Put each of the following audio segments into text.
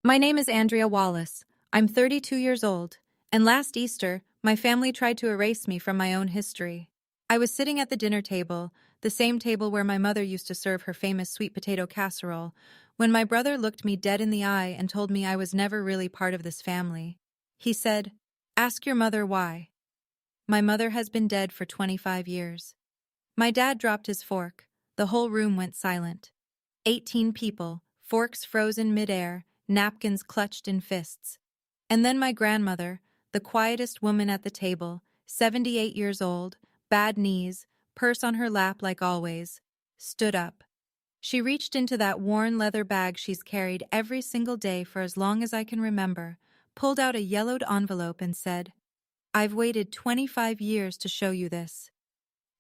My name is Andrea Wallace. I'm 32 years old, and last Easter, my family tried to erase me from my own history. I was sitting at the dinner table, the same table where my mother used to serve her famous sweet potato casserole, when my brother looked me dead in the eye and told me I was never really part of this family. He said, "Ask your mother why." My mother has been dead for 25 years. My dad dropped his fork. The whole room went silent. 18 people, forks frozen midair, napkins clutched in fists. And then my grandmother, the quietest woman at the table, 78 years old, bad knees, purse on her lap like always, stood up. She reached into that worn leather bag she's carried every single day for as long as I can remember, pulled out a yellowed envelope and said, "I've waited 25 years to show you this.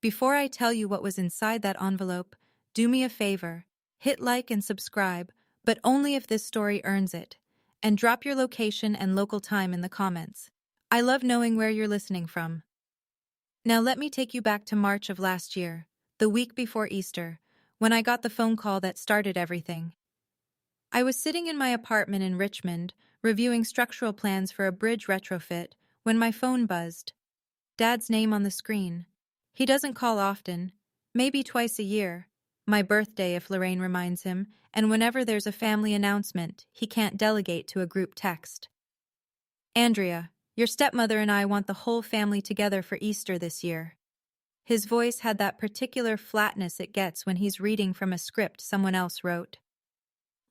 Before I tell you what was inside that envelope, do me a favor, hit like and subscribe, but only if this story earns it, and drop your location and local time in the comments. I love knowing where you're listening from." Now let me take you back to March of last year, the week before Easter, when I got the phone call that started everything. I was sitting in my apartment in Richmond, reviewing structural plans for a bridge retrofit, when my phone buzzed. Dad's name on the screen. He doesn't call often, maybe twice a year. My birthday if Lorraine reminds him, and whenever there's a family announcement, he can't delegate to a group text. "Andrea, your stepmother and I want the whole family together for Easter this year." His voice had that particular flatness it gets when he's reading from a script someone else wrote.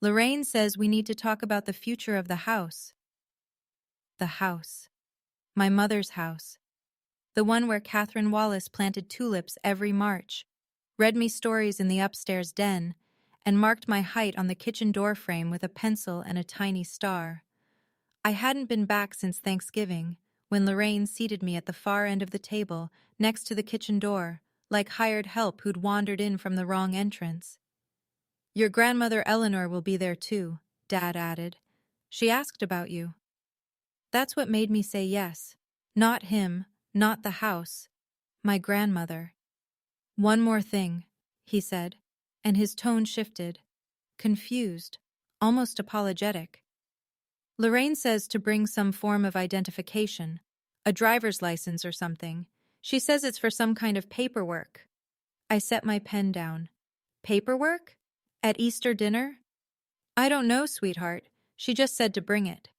"Lorraine says we need to talk about the future of the house." The house. My mother's house. The one where Catherine Wallace planted tulips every March, read me stories in the upstairs den, and marked my height on the kitchen door frame with a pencil and a tiny star. I hadn't been back since Thanksgiving, when Lorraine seated me at the far end of the table, next to the kitchen door, like hired help who'd wandered in from the wrong entrance. "Your grandmother Eleanor will be there too," Dad added. "She asked about you." That's what made me say yes. Not him, not the house. My grandmother. "One more thing," he said, and his tone shifted. Confused, almost apologetic. "Lorraine says to bring some form of identification, a driver's license or something. She says it's for some kind of paperwork." I set my pen down. "Paperwork? At Easter dinner?" "I don't know, sweetheart. She just said to bring it."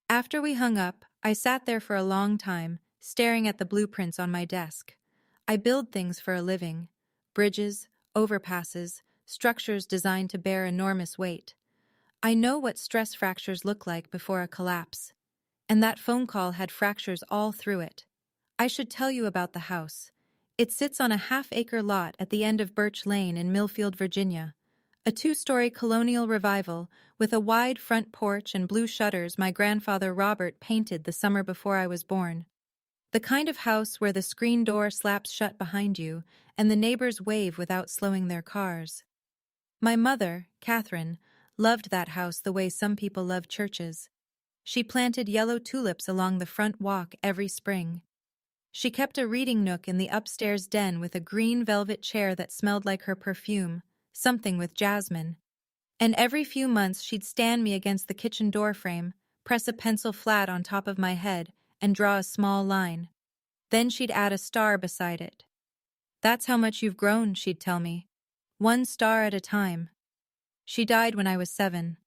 After we hung up, I sat there for a long time, staring at the blueprints on my desk. I build things for a living. Bridges, overpasses, structures designed to bear enormous weight. I know what stress fractures look like before a collapse. And that phone call had fractures all through it. I should tell you about the house. It sits on a half-acre lot at the end of Birch Lane in Millfield, Virginia. A 2-story colonial revival with a wide front porch and blue shutters my grandfather Robert painted the summer before I was born. The kind of house where the screen door slaps shut behind you and the neighbors wave without slowing their cars. My mother, Catherine, loved that house the way some people love churches. She planted yellow tulips along the front walk every spring. She kept a reading nook in the upstairs den with a green velvet chair that smelled like her perfume, something with jasmine. And every few months she'd stand me against the kitchen doorframe, press a pencil flat on top of my head, and draw a small line. Then she'd add a star beside it. "That's how much you've grown," she'd tell me. "One star at a time." She died when I was 7.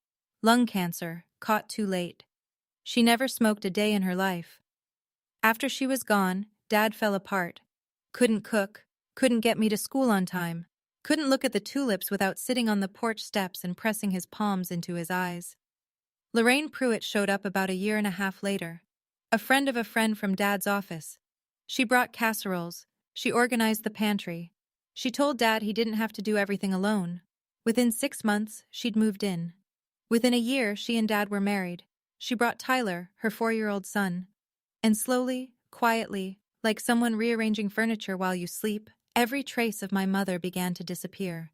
Lung cancer, caught too late. She never smoked a day in her life. After she was gone, Dad fell apart. Couldn't cook, couldn't get me to school on time, couldn't look at the tulips without sitting on the porch steps and pressing his palms into his eyes. Lorraine Pruitt showed up about a year and a half later. A friend of a friend from Dad's office. She brought casseroles. She organized the pantry. She told Dad he didn't have to do everything alone. Within 6 months, she'd moved in. Within a year, she and Dad were married. She brought Tyler, her 4-year-old son. And slowly, quietly, like someone rearranging furniture while you sleep, every trace of my mother began to disappear.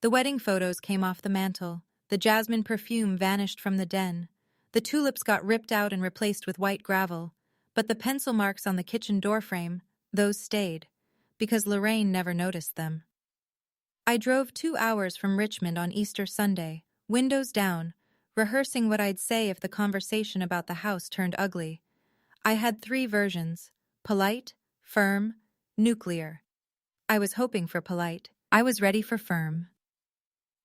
The wedding photos came off the mantel. The jasmine perfume vanished from the den. The tulips got ripped out and replaced with white gravel. But the pencil marks on the kitchen doorframe, those stayed, because Lorraine never noticed them. I drove 2 hours from Richmond on Easter Sunday, windows down, rehearsing what I'd say if the conversation about the house turned ugly. I had 3 versions: polite, firm, nuclear. I was hoping for polite. I was ready for firm.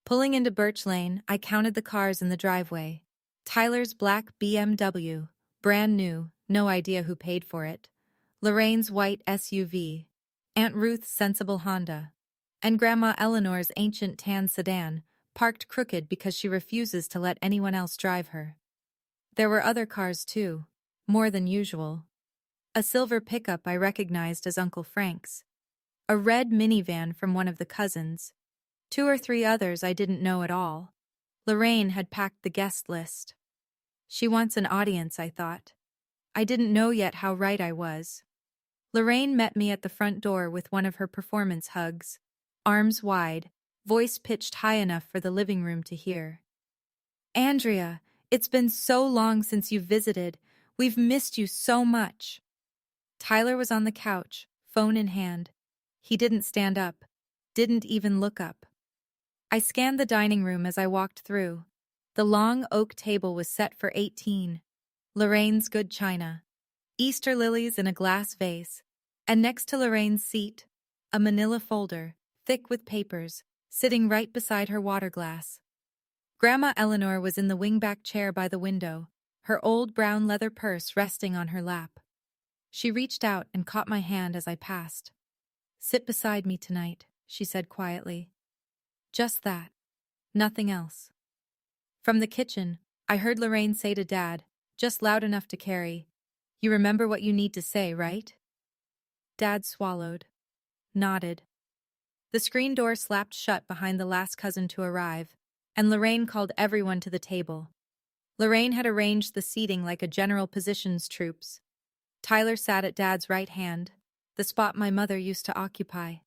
Pulling into Birch Lane, I counted the cars in the driveway. Tyler's black BMW, brand new, no idea who paid for it. Lorraine's white SUV. Aunt Ruth's sensible Honda. And Grandma Eleanor's ancient tan sedan, parked crooked because she refuses to let anyone else drive her. There were other cars too, more than usual. A silver pickup I recognized as Uncle Frank's. A red minivan from one of the cousins. 2 or 3 others I didn't know at all. Lorraine had packed the guest list. She wants an audience, I thought. I didn't know yet how right I was. Lorraine met me at the front door with one of her performance hugs, arms wide, voice pitched high enough for the living room to hear. "Andrea, it's been so long since you visited. We've missed you so much." Tyler was on the couch, phone in hand. He didn't stand up, didn't even look up. I scanned the dining room as I walked through. The long oak table was set for 18. Lorraine's good china. Easter lilies in a glass vase. And next to Lorraine's seat, a manila folder, thick with papers, sitting right beside her water glass. Grandma Eleanor was in the wingback chair by the window, her old brown leather purse resting on her lap. She reached out and caught my hand as I passed. "Sit beside me tonight," she said quietly. Just that. Nothing else. From the kitchen, I heard Lorraine say to Dad, just loud enough to carry, "You remember what you need to say, right?" Dad swallowed. Nodded. The screen door slapped shut behind the last cousin to arrive, and Lorraine called everyone to the table. Lorraine had arranged the seating like a general positions troops. Tyler sat at Dad's right hand, the spot my mother used to occupy.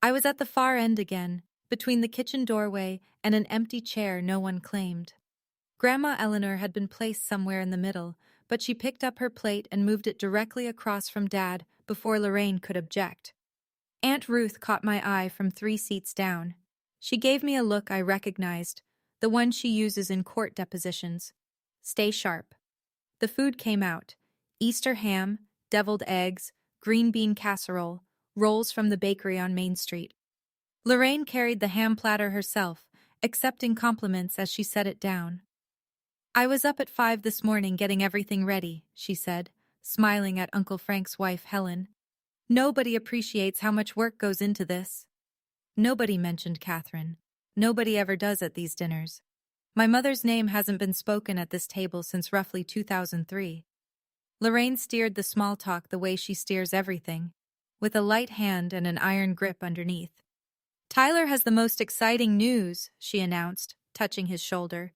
I was at the far end again, between the kitchen doorway and an empty chair no one claimed. Grandma Eleanor had been placed somewhere in the middle, but she picked up her plate and moved it directly across from Dad before Lorraine could object. Aunt Ruth caught my eye from 3 seats down. She gave me a look I recognized, the one she uses in court depositions. "Stay sharp." The food came out: Easter ham, deviled eggs, green bean casserole, rolls from the bakery on Main Street. Lorraine carried the ham platter herself, accepting compliments as she set it down. "I was up at 5 this morning getting everything ready," she said, smiling at Uncle Frank's wife, Helen. "Nobody appreciates how much work goes into this." Nobody mentioned Catherine. Nobody ever does at these dinners. My mother's name hasn't been spoken at this table since roughly 2003. Lorraine steered the small talk the way she steers everything, with a light hand and an iron grip underneath. "Tyler has the most exciting news," she announced, touching his shoulder.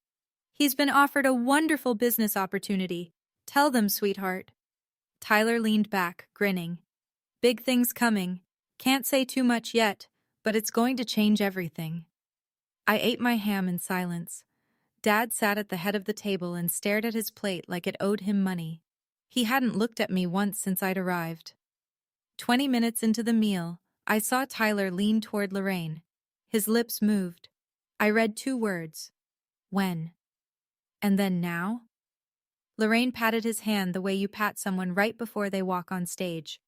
"He's been offered a wonderful business opportunity. Tell them, sweetheart." Tyler leaned back, grinning. "Big things coming. Can't say too much yet, but it's going to change everything." I ate my ham in silence. Dad sat at the head of the table and stared at his plate like it owed him money. He hadn't looked at me once since I'd arrived. 20 minutes into the meal, I saw Tyler lean toward Lorraine. His lips moved. I read 2 words. "When?" And then "now?" Lorraine patted his hand the way you pat someone right before they walk on stage.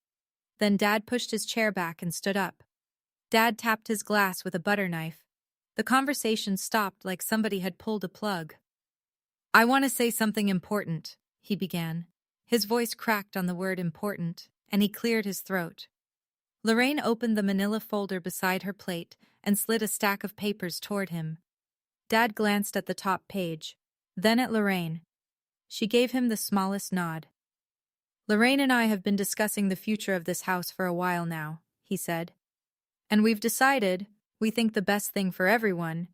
Then Dad pushed his chair back and stood up. Dad tapped his glass with a butter knife. The conversation stopped like somebody had pulled a plug. "I want to say something important," he began. His voice cracked on the word important, and he cleared his throat. Lorraine opened the manila folder beside her plate and slid a stack of papers toward him. Dad glanced at the top page, then at Lorraine. She gave him the smallest nod. "Lorraine and I have been discussing the future of this house for a while now," he said. "And we've decided, we think the best thing for everyone,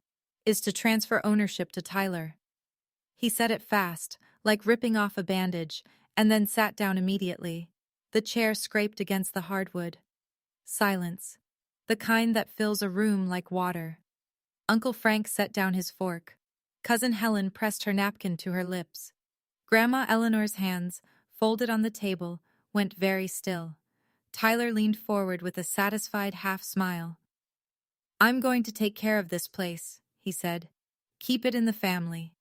is to transfer ownership to Tyler." He said it fast, like ripping off a bandage, and then sat down immediately. The chair scraped against the hardwood. Silence. The kind that fills a room like water. Uncle Frank set down his fork. Cousin Helen pressed her napkin to her lips. Grandma Eleanor's hands, folded on the table, went very still. Tyler leaned forward with a satisfied half-smile. "I'm going to take care of this place," he said. "Keep it in the family."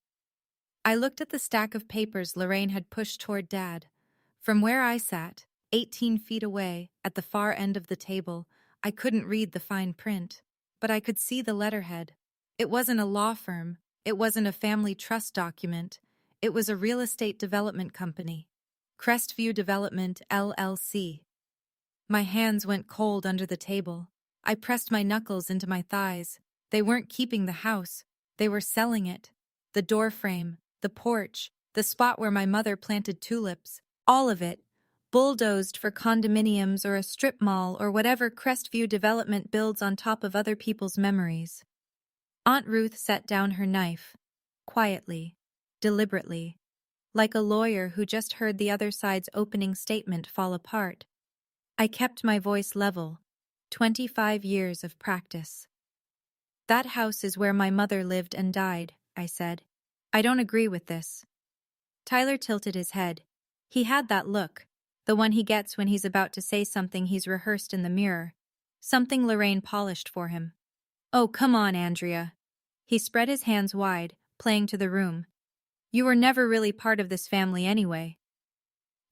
I looked at the stack of papers Lorraine had pushed toward Dad. From where I sat, 18 feet away, at the far end of the table, I couldn't read the fine print, but I could see the letterhead. It wasn't a law firm. It wasn't a family trust document. It was a real estate development company. Crestview Development, LLC. My hands went cold under the table. I pressed my knuckles into my thighs. They weren't keeping the house. They were selling it. The doorframe, the porch, the spot where my mother planted tulips, all of it, bulldozed for condominiums or a strip mall or whatever Crestview Development builds on top of other people's memories. Aunt Ruth set down her knife, quietly, deliberately, like a lawyer who just heard the other side's opening statement fall apart. I kept my voice level. 25 years of practice. That house is where my mother lived and died, I said. I don't agree with this. Tyler tilted his head. He had that look, the one he gets when he's about to say something he's rehearsed in the mirror, something Lorraine polished for him. Oh, come on, Andrea. He spread his hands wide, playing to the room. You were never really part of this family anyway.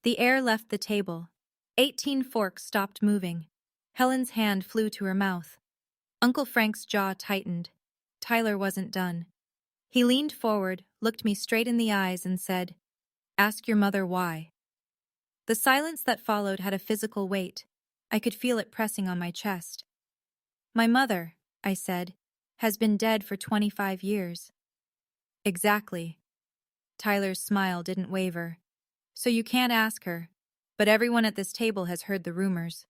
The air left the table. 18 forks stopped moving. Helen's hand flew to her mouth. Uncle Frank's jaw tightened. Tyler wasn't done. He leaned forward, looked me straight in the eyes, and said, "Ask your mother why." The silence that followed had a physical weight. I could feel it pressing on my chest. My mother, I said, has been dead for 25 years. Exactly. Tyler's smile didn't waver. So you can't ask her, but everyone at this table has heard the rumors.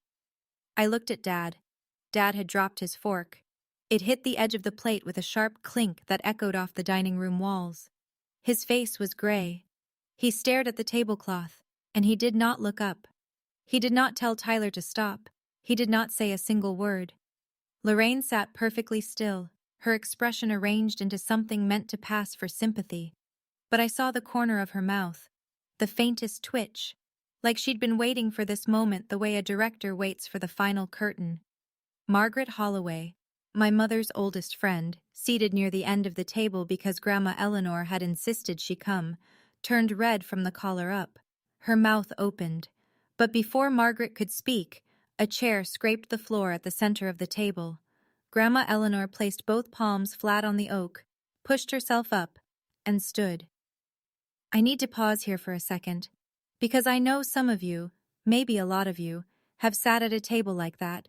I looked at Dad. Dad had dropped his fork. It hit the edge of the plate with a sharp clink that echoed off the dining room walls. His face was gray. He stared at the tablecloth, and he did not look up. He did not tell Tyler to stop. He did not say a single word. Lorraine sat perfectly still, her expression arranged into something meant to pass for sympathy. But I saw the corner of her mouth, the faintest twitch, like she'd been waiting for this moment the way a director waits for the final curtain. Margaret Holloway, my mother's oldest friend, seated near the end of the table because Grandma Eleanor had insisted she come, turned red from the collar up. Her mouth opened. But before Margaret could speak, a chair scraped the floor at the center of the table. Grandma Eleanor placed both palms flat on the oak, pushed herself up, and stood. I need to pause here for a second, because I know some of you, maybe a lot of you, have sat at a table like that,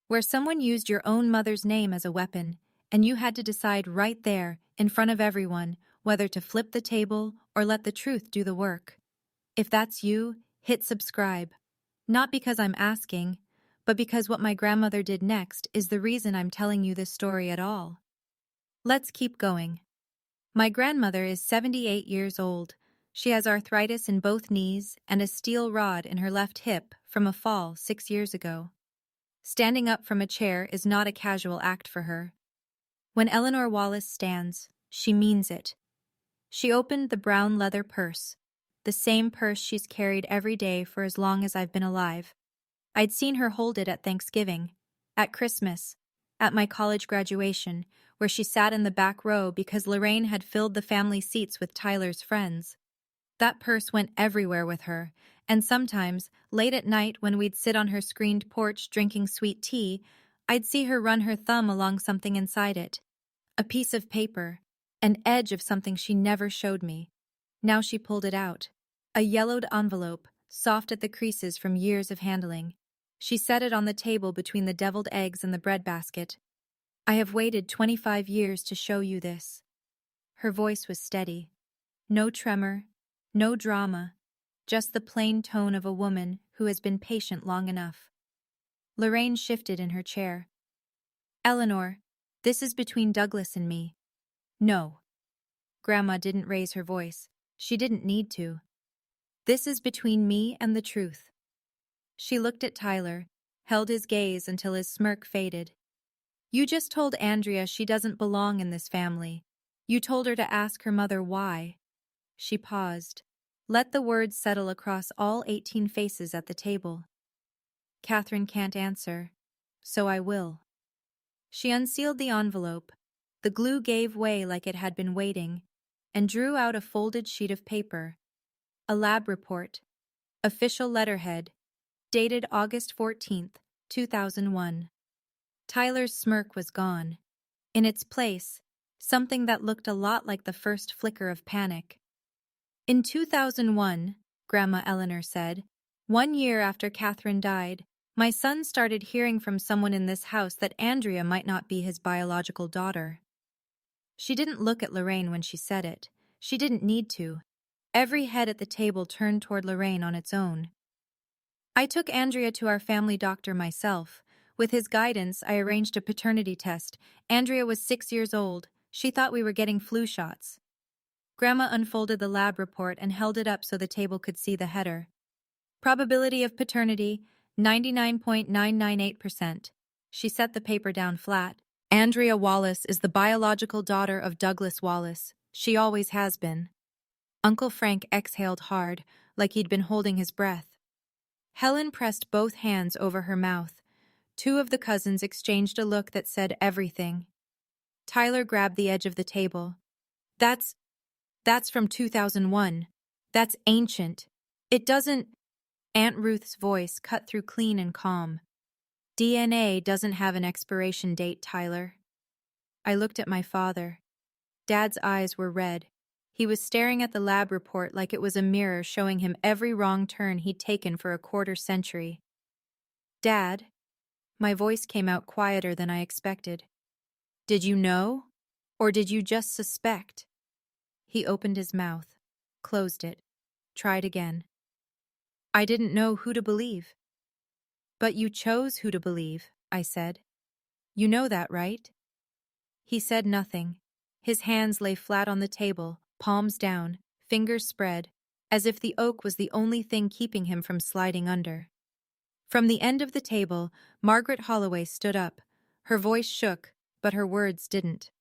where someone used your own mother's name as a weapon, and you had to decide right there, in front of everyone, whether to flip the table or let the truth do the work. If that's you, hit subscribe. Not because I'm asking, but because what my grandmother did next is the reason I'm telling you this story at all. Let's keep going. My grandmother is 78 years old. She has arthritis in both knees and a steel rod in her left hip from a fall 6 years ago. Standing up from a chair is not a casual act for her. When Eleanor Wallace stands, she means it. She opened the brown leather purse, the same purse she's carried every day for as long as I've been alive. I'd seen her hold it at Thanksgiving, at Christmas, at my college graduation, where she sat in the back row because Lorraine had filled the family seats with Tyler's friends. That purse went everywhere with her, and sometimes, late at night when we'd sit on her screened porch drinking sweet tea, I'd see her run her thumb along something inside it. A piece of paper, an edge of something she never showed me. Now she pulled it out. A yellowed envelope, soft at the creases from years of handling. She set it on the table between the deviled eggs and the breadbasket. I have waited 25 years to show you this. Her voice was steady. No tremor, no drama, just the plain tone of a woman who has been patient long enough. Lorraine shifted in her chair. Eleanor, this is between Douglas and me. No. Grandma didn't raise her voice. She didn't need to. This is between me and the truth. She looked at Tyler, held his gaze until his smirk faded. You just told Andrea she doesn't belong in this family. You told her to ask her mother why. She paused. Let the words settle across all 18 faces at the table. Catherine can't answer, so I will. She unsealed the envelope. The glue gave way like it had been waiting, and drew out a folded sheet of paper. A lab report. Official letterhead. Dated August 14th, 2001. Tyler's smirk was gone. In its place, something that looked a lot like the first flicker of panic. In 2001, Grandma Eleanor said, 1 year after Catherine died, my son started hearing from someone in this house that Andrea might not be his biological daughter. She didn't look at Lorraine when she said it. She didn't need to. Every head at the table turned toward Lorraine on its own. I took Andrea to our family doctor myself. With his guidance, I arranged a paternity test. Andrea was 6 years old. She thought we were getting flu shots. Grandma unfolded the lab report and held it up so the table could see the header. Probability of paternity, 99.998%. She set the paper down flat. Andrea Wallace is the biological daughter of Douglas Wallace. She always has been. Uncle Frank exhaled hard, like he'd been holding his breath. Helen pressed both hands over her mouth. Two of the cousins exchanged a look that said everything. Tyler grabbed the edge of the table. That's from 2001. That's ancient. It doesn't... Aunt Ruth's voice cut through clean and calm. DNA doesn't have an expiration date, Tyler. I looked at my father. Dad's eyes were red. He was staring at the lab report like it was a mirror showing him every wrong turn he'd taken for a quarter century. Dad, my voice came out quieter than I expected. Did you know? Or did you just suspect? He opened his mouth, closed it, tried again. I didn't know who to believe. But you chose who to believe, I said. You know that, right? He said nothing. His hands lay flat on the table, palms down, fingers spread, as if the oak was the only thing keeping him from sliding under. From the end of the table, Margaret Holloway stood up. Her voice shook, but her words didn't.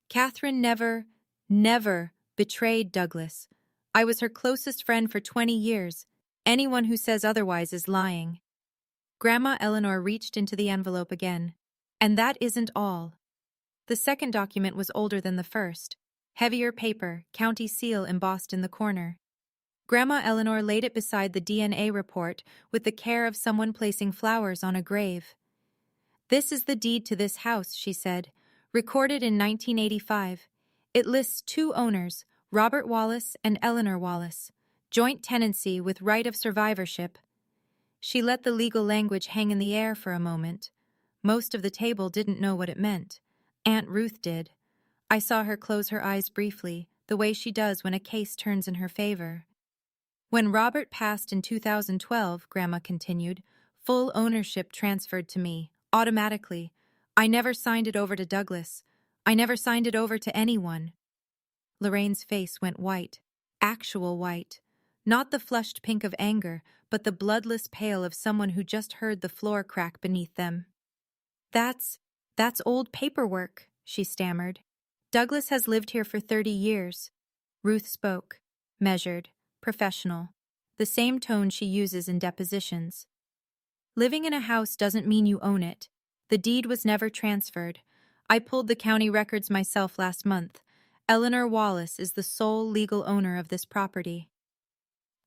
Catherine never betrayed Douglas. I was her closest friend for 20 years. Anyone who says otherwise is lying. Grandma Eleanor reached into the envelope again. And that isn't all. The second document was older than the first. Heavier paper, county seal embossed in the corner. Grandma Eleanor laid it beside the DNA report with the care of someone placing flowers on a grave. This is the deed to this house, she said, recorded in 1985. It lists two owners, Robert Wallace and Eleanor Wallace, joint tenancy with right of survivorship. She let the legal language hang in the air for a moment. Most of the table didn't know what it meant. Aunt Ruth did. I saw her close her eyes briefly, the way she does when a case turns in her favor. When Robert passed in 2012, Grandma continued, full ownership transferred to me, automatically. I never signed it over to Douglas. I never signed it over to anyone. Lorraine's face went white, actual white. Not the flushed pink of anger, but the bloodless pale of someone who just heard the floor crack beneath them. That's old paperwork, she stammered. Douglas has lived here for 30 years. Ruth spoke, measured, professional, the same tone she uses in depositions. Living in a house doesn't mean you own it. The deed was never transferred. I pulled the county records myself last month. Eleanor Wallace is the sole legal owner of this property.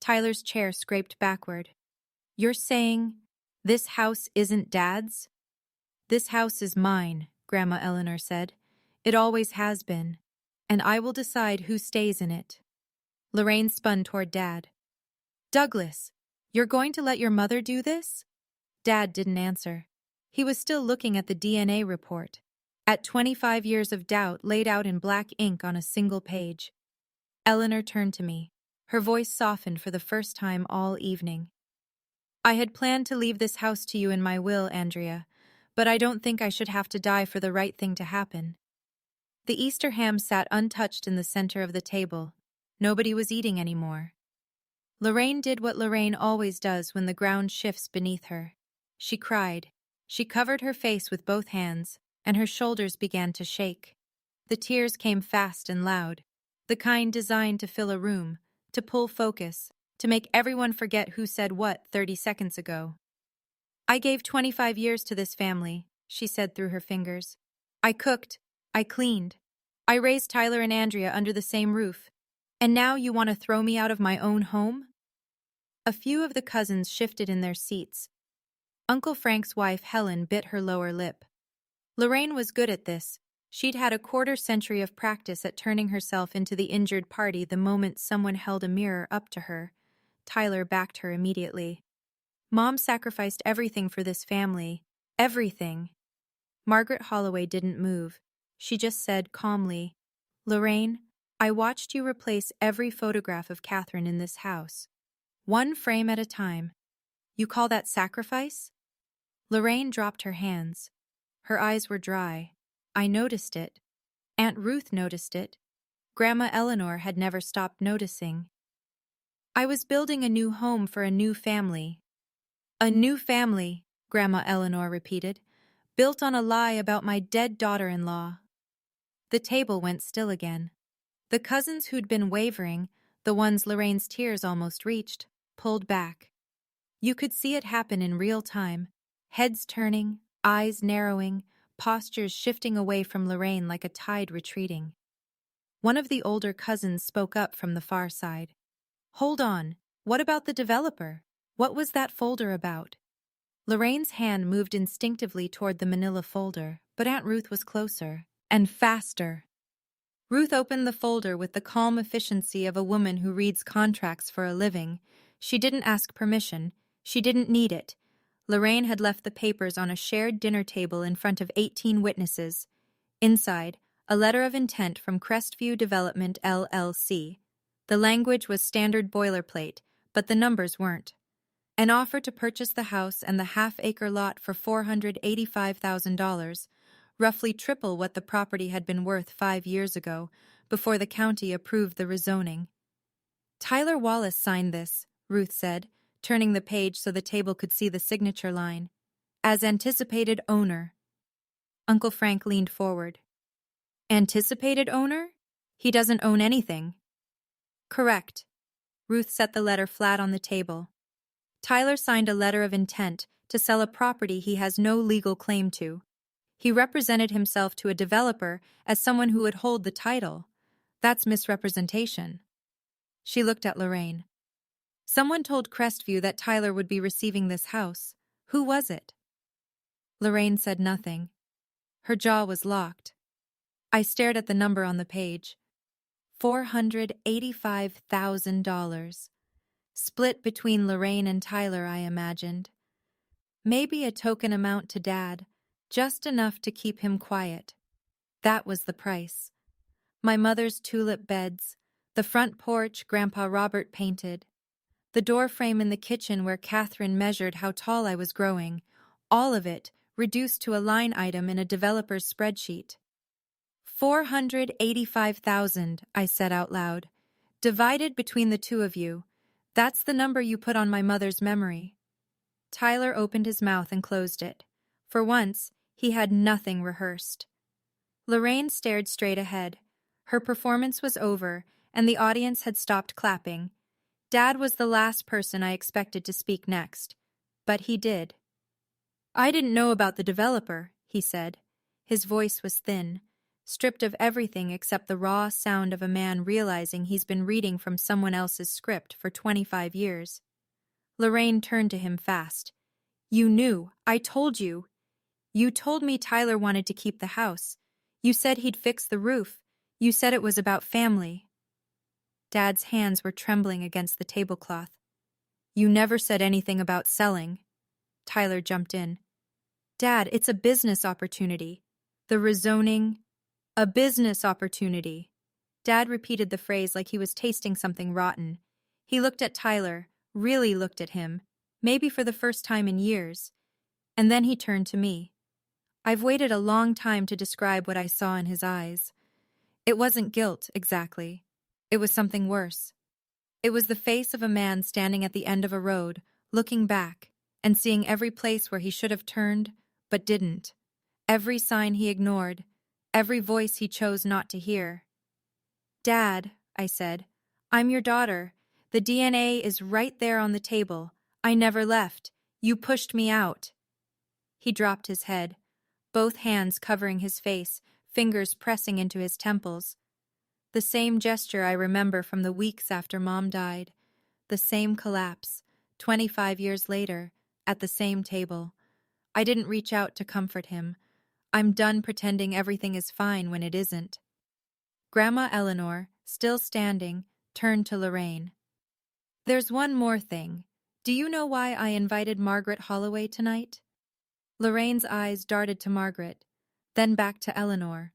Tyler's chair scraped backward. You're saying this house isn't Dad's? This house is mine, Grandma Eleanor said. It always has been. And I will decide who stays in it. Lorraine spun toward Dad. Douglas, you're going to let your mother do this? Dad didn't answer. He was still looking at the DNA report, at 25 years of doubt laid out in black ink on a single page. Eleanor turned to me. Her voice softened for the first time all evening. I had planned to leave this house to you in my will, Andrea, but I don't think I should have to die for the right thing to happen. The Easter ham sat untouched in the center of the table. Nobody was eating anymore. Lorraine did what Lorraine always does when the ground shifts beneath her. She cried. She covered her face with both hands, and her shoulders began to shake. The tears came fast and loud, the kind designed to fill a room, to pull focus, to make everyone forget who said what 30 seconds ago. I gave 25 years to this family, she said through her fingers. I cooked, I cleaned, I raised Tyler and Andrea under the same roof. And now you want to throw me out of my own home? A few of the cousins shifted in their seats. Uncle Frank's wife, Helen, bit her lower lip. Lorraine was good at this. She'd had a quarter-century of practice at turning herself into the injured party the moment someone held a mirror up to her. Tyler backed her immediately. Mom sacrificed everything for this family. Everything. Margaret Holloway didn't move. She just said calmly, "Lorraine, I watched you replace every photograph of Catherine in this house. One frame at a time. You call that sacrifice?" Lorraine dropped her hands. Her eyes were dry. I noticed it. Aunt Ruth noticed it. Grandma Eleanor had never stopped noticing. I was building a new home for a new family. A new family, Grandma Eleanor repeated, built on a lie about my dead daughter-in-law. The table went still again. The cousins who'd been wavering, the ones Lorraine's tears almost reached, pulled back. You could see it happen in real time. Heads turning, eyes narrowing, postures shifting away from Lorraine like a tide retreating. One of the older cousins spoke up from the far side. "Hold on, what about the developer? What was that folder about?" Lorraine's hand moved instinctively toward the manila folder, but Aunt Ruth was closer, and faster. Ruth opened the folder with the calm efficiency of a woman who reads contracts for a living. She didn't ask permission. She didn't need it. Lorraine had left the papers on a shared dinner table in front of 18 witnesses. Inside, a letter of intent from Crestview Development, LLC. The language was standard boilerplate, but the numbers weren't. An offer to purchase the house and the half-acre lot for $485,000, roughly triple what the property had been worth 5 years ago, before the county approved the rezoning. "Tyler Wallace signed this," Ruth said, turning the page so the table could see the signature line. "As anticipated owner." Uncle Frank leaned forward. "Anticipated owner? He doesn't own anything." "Correct." Ruth set the letter flat on the table. "Tyler signed a letter of intent to sell a property he has no legal claim to. He represented himself to a developer as someone who would hold the title. That's misrepresentation." She looked at Lorraine. "Someone told Crestview that Tyler would be receiving this house. Who was it?" Lorraine said nothing. Her jaw was locked. I stared at the number on the page. $485,000. Split between Lorraine and Tyler, I imagined. Maybe a token amount to Dad, just enough to keep him quiet. That was the price. My mother's tulip beds, the front porch Grandpa Robert painted, the door frame in the kitchen where Catherine measured how tall I was growing, all of it reduced to a line item in a developer's spreadsheet. $485,000, I said out loud. "Divided between the two of you. That's the number you put on my mother's memory." Tyler opened his mouth and closed it. For once, he had nothing rehearsed. Lorraine stared straight ahead. Her performance was over, and the audience had stopped clapping. Dad was the last person I expected to speak next. But he did. "I didn't know about the developer," he said. His voice was thin, stripped of everything except the raw sound of a man realizing he's been reading from someone else's script for 25 years. Lorraine turned to him fast. "You knew. I told you. You told me Tyler wanted to keep the house. You said he'd fix the roof. You said it was about family." Dad's hands were trembling against the tablecloth. "You never said anything about selling." Tyler jumped in. "Dad, it's a business opportunity. The rezoning, a business opportunity." Dad repeated the phrase like he was tasting something rotten. He looked at Tyler, really looked at him, maybe for the first time in years. And then he turned to me. I've waited a long time to describe what I saw in his eyes. It wasn't guilt, exactly. It was something worse. It was the face of a man standing at the end of a road, looking back, and seeing every place where he should have turned, but didn't. Every sign he ignored, every voice he chose not to hear. "Dad," I said, "I'm your daughter. The DNA is right there on the table. I never left. You pushed me out." He dropped his head, both hands covering his face, fingers pressing into his temples. The same gesture I remember from the weeks after Mom died. The same collapse, 25 years later, at the same table. I didn't reach out to comfort him. I'm done pretending everything is fine when it isn't. Grandma Eleanor, still standing, turned to Lorraine. There's one more thing. Do you know why I invited Margaret Holloway tonight? Lorraine's eyes darted to Margaret, then back to Eleanor.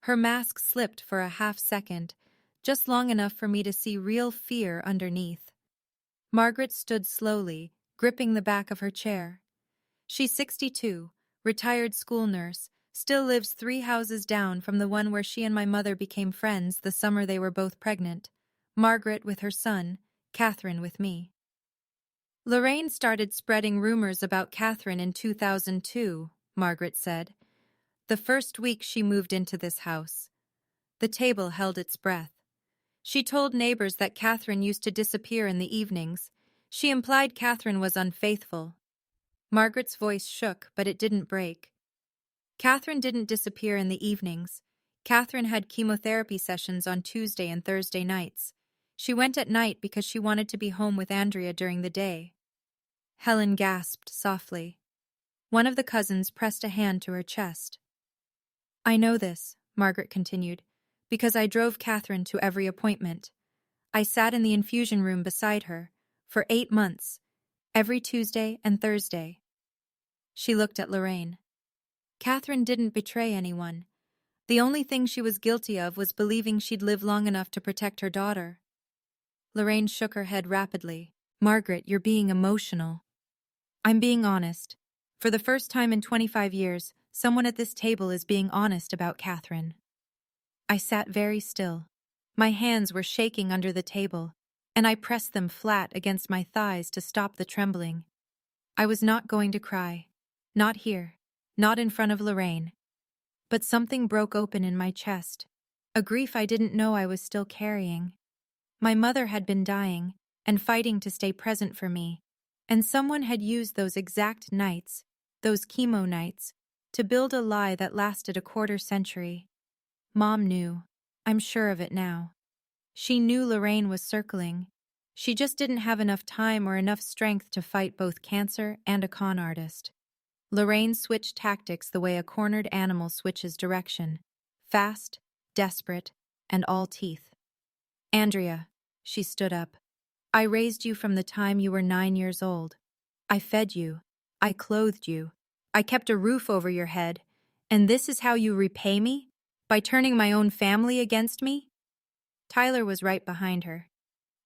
Her mask slipped for a half second, just long enough for me to see real fear underneath. Margaret stood slowly, gripping the back of her chair. She's 62, retired school nurse, still lives 3 houses down from the one where she and my mother became friends the summer they were both pregnant. Margaret with her son, Catherine with me. Lorraine started spreading rumors about Catherine in 2002, Margaret said. The first week she moved into this house. The table held its breath. She told neighbors that Catherine used to disappear in the evenings. She implied Catherine was unfaithful. Margaret's voice shook, but it didn't break. Catherine didn't disappear in the evenings. Catherine had chemotherapy sessions on Tuesday and Thursday nights. She went at night because she wanted to be home with Andrea during the day. Helen gasped softly. One of the cousins pressed a hand to her chest. I know this, Margaret continued, because I drove Catherine to every appointment. I sat in the infusion room beside her, for 8 months, every Tuesday and Thursday. She looked at Lorraine. Catherine didn't betray anyone. The only thing she was guilty of was believing she'd live long enough to protect her daughter. Lorraine shook her head rapidly. Margaret, you're being emotional. I'm being honest. For the first time in 25 years, someone at this table is being honest about Catherine. I sat very still. My hands were shaking under the table, and I pressed them flat against my thighs to stop the trembling. I was not going to cry. Not here. Not in front of Lorraine. But something broke open in my chest. A grief I didn't know I was still carrying. My mother had been dying, and fighting to stay present for me, and someone had used those exact nights, those chemo nights, to build a lie that lasted a quarter century. Mom knew. I'm sure of it now. She knew Lorraine was circling. She just didn't have enough time or enough strength to fight both cancer and a con artist. Lorraine switched tactics the way a cornered animal switches direction. Fast, desperate, and all teeth. Andrea, she stood up. I raised you from the time you were 9 years old. I fed you. I clothed you. I kept a roof over your head. And this is how you repay me? By turning my own family against me? Tyler was right behind her.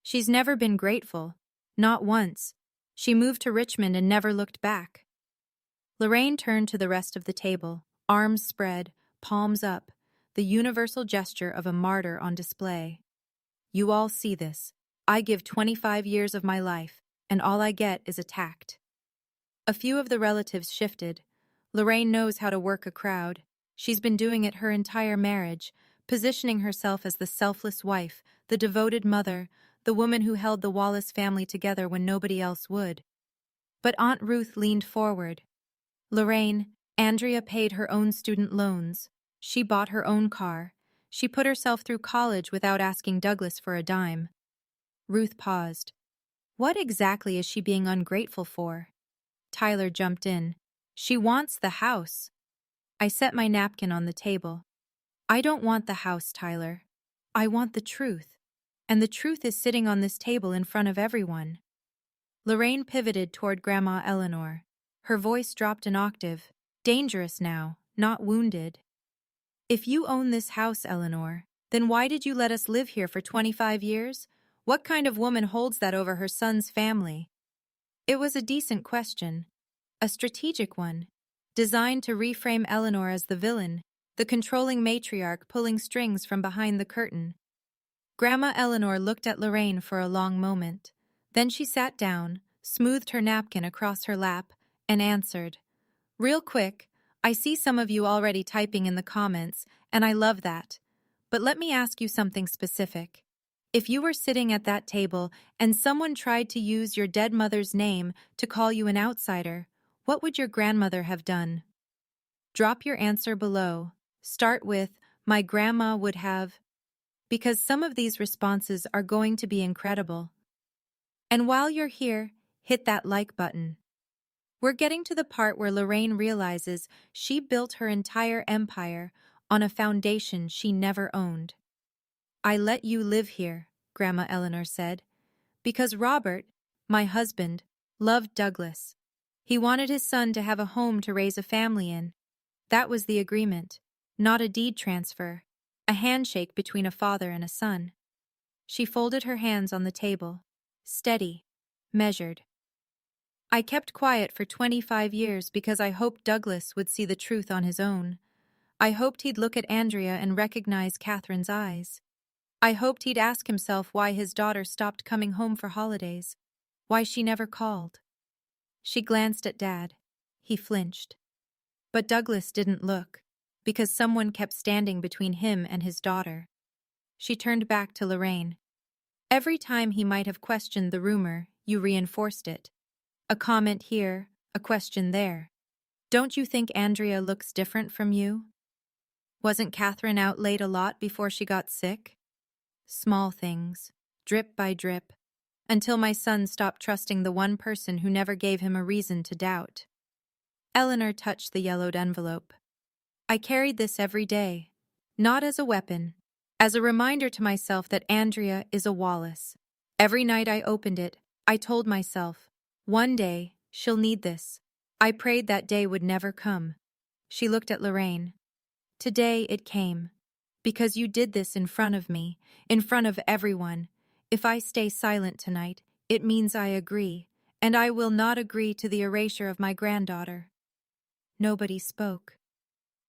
She's never been grateful. Not once. She moved to Richmond and never looked back. Lorraine turned to the rest of the table, arms spread, palms up, the universal gesture of a martyr on display. You all see this. I give 25 years of my life, and all I get is attacked. A few of the relatives shifted. Lorraine knows how to work a crowd. She's been doing it her entire marriage, positioning herself as the selfless wife, the devoted mother, the woman who held the Wallace family together when nobody else would. But Aunt Ruth leaned forward. Lorraine, Andrea paid her own student loans. She bought her own car. She put herself through college without asking Douglas for a dime. Ruth paused. What exactly is she being ungrateful for? Tyler jumped in. She wants the house. I set my napkin on the table. I don't want the house, Tyler. I want the truth. And the truth is sitting on this table in front of everyone. Lorraine pivoted toward Grandma Eleanor. Her voice dropped an octave. Dangerous now, not wounded. If you own this house, Eleanor, then why did you let us live here for 25 years? What kind of woman holds that over her son's family? It was a decent question. A strategic one. Designed to reframe Eleanor as the villain, the controlling matriarch pulling strings from behind the curtain. Grandma Eleanor looked at Lorraine for a long moment. Then she sat down, smoothed her napkin across her lap, and answered. Real quick, I see some of you already typing in the comments, and I love that. But let me ask you something specific. If you were sitting at that table and someone tried to use your dead mother's name to call you an outsider, what would your grandmother have done? Drop your answer below. Start with, my grandma would have, because some of these responses are going to be incredible. And while you're here, hit that like button. We're getting to the part where Lorraine realizes she built her entire empire on a foundation she never owned. I let you live here, Grandma Eleanor said, because Robert, my husband, loved Douglas. He wanted his son to have a home to raise a family in. That was the agreement, not a deed transfer, a handshake between a father and a son. She folded her hands on the table, steady, measured. I kept quiet for 25 years because I hoped Douglas would see the truth on his own. I hoped he'd look at Andrea and recognize Catherine's eyes. I hoped he'd ask himself why his daughter stopped coming home for holidays, why she never called. She glanced at Dad. He flinched. But Douglas didn't look, because someone kept standing between him and his daughter. She turned back to Lorraine. Every time he might have questioned the rumor, you reinforced it. A comment here, a question there. Don't you think Andrea looks different from you? Wasn't Catherine out late a lot before she got sick? Small things, drip by drip, until my son stopped trusting the one person who never gave him a reason to doubt. Eleanor touched the yellowed envelope. I carried this every day, not as a weapon, as a reminder to myself that Andrea is a Wallace. Every night I opened it, I told myself, one day, she'll need this. I prayed that day would never come. She looked at Lorraine. Today it came. Because you did this in front of me, in front of everyone. If I stay silent tonight, it means I agree, and I will not agree to the erasure of my granddaughter. Nobody spoke.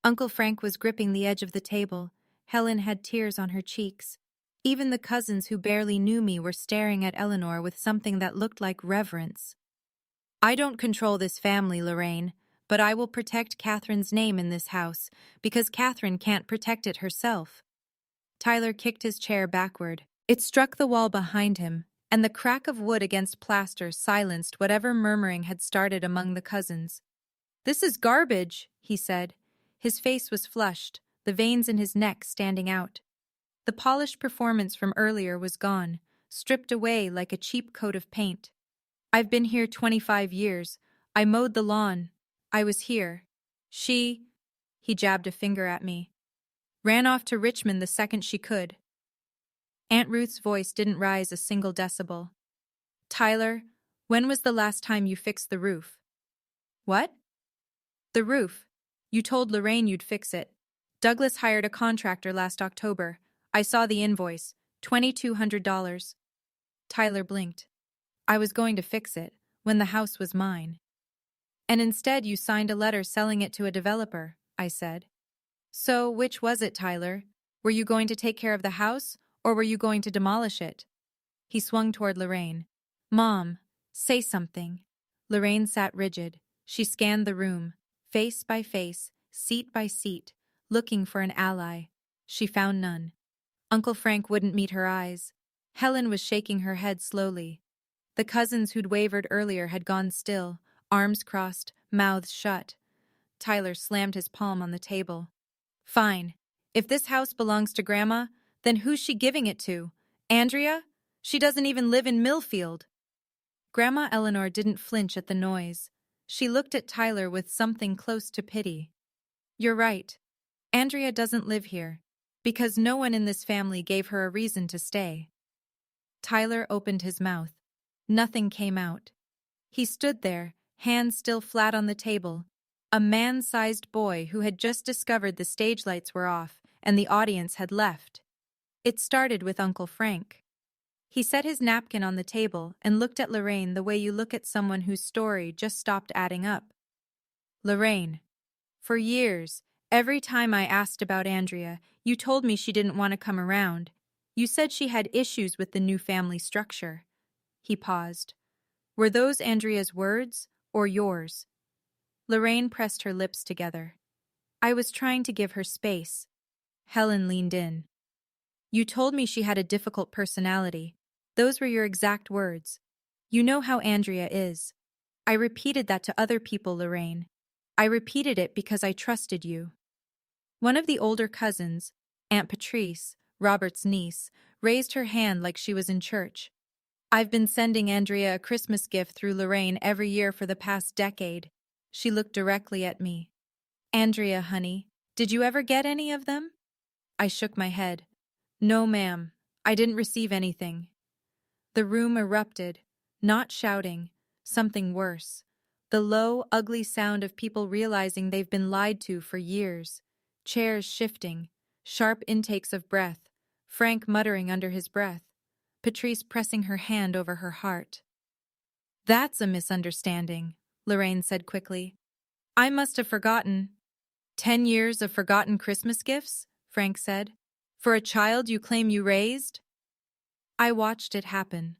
Uncle Frank was gripping the edge of the table. Helen had tears on her cheeks. Even the cousins who barely knew me were staring at Eleanor with something that looked like reverence. I don't control this family, Lorraine, but I will protect Catherine's name in this house, because Catherine can't protect it herself. Tyler kicked his chair backward. It struck the wall behind him, and the crack of wood against plaster silenced whatever murmuring had started among the cousins. This is garbage, he said. His face was flushed, the veins in his neck standing out. The polished performance from earlier was gone, stripped away like a cheap coat of paint. I've been here 25 years. I mowed the lawn. I was here. He jabbed a finger at me, ran off to Richmond the second she could. Aunt Ruth's voice didn't rise a single decibel. Tyler, when was the last time you fixed the roof? What? The roof. You told Lorraine you'd fix it. Douglas hired a contractor last October. I saw the invoice, $2,200. Tyler blinked. I was going to fix it, when the house was mine. And instead you signed a letter selling it to a developer, I said. So which was it, Tyler? Were you going to take care of the house, or were you going to demolish it? He swung toward Lorraine. Mom, say something. Lorraine sat rigid. She scanned the room, face by face, seat by seat, looking for an ally. She found none. Uncle Frank wouldn't meet her eyes. Helen was shaking her head slowly. The cousins who'd wavered earlier had gone still, arms crossed, mouths shut. Tyler slammed his palm on the table. Fine. If this house belongs to Grandma, then who's she giving it to? Andrea? She doesn't even live in Millfield. Grandma Eleanor didn't flinch at the noise. She looked at Tyler with something close to pity. You're right. Andrea doesn't live here, because no one in this family gave her a reason to stay. Tyler opened his mouth. Nothing came out. He stood there, hands still flat on the table, a man-sized boy who had just discovered the stage lights were off and the audience had left. It started with Uncle Frank. He set his napkin on the table and looked at Lorraine the way you look at someone whose story just stopped adding up. Lorraine, for years, every time I asked about Andrea, you told me she didn't want to come around. You said she had issues with the new family structure. He paused. Were those Andrea's words or yours? Lorraine pressed her lips together. I was trying to give her space. Helen leaned in. You told me she had a difficult personality. Those were your exact words. You know how Andrea is. I repeated that to other people, Lorraine. I repeated it because I trusted you. One of the older cousins, Aunt Patrice, Robert's niece, raised her hand like she was in church. I've been sending Andrea a Christmas gift through Lorraine every year for the past decade. She looked directly at me. Andrea, honey, did you ever get any of them? I shook my head. No, ma'am. I didn't receive anything. The room erupted, not shouting, something worse. The low, ugly sound of people realizing they've been lied to for years. Chairs shifting, sharp intakes of breath, Frank muttering under his breath, Patrice pressing her hand over her heart. That's a misunderstanding, Lorraine said quickly. I must have forgotten. 10 years of forgotten Christmas gifts? Frank said. For a child you claim you raised? I watched it happen.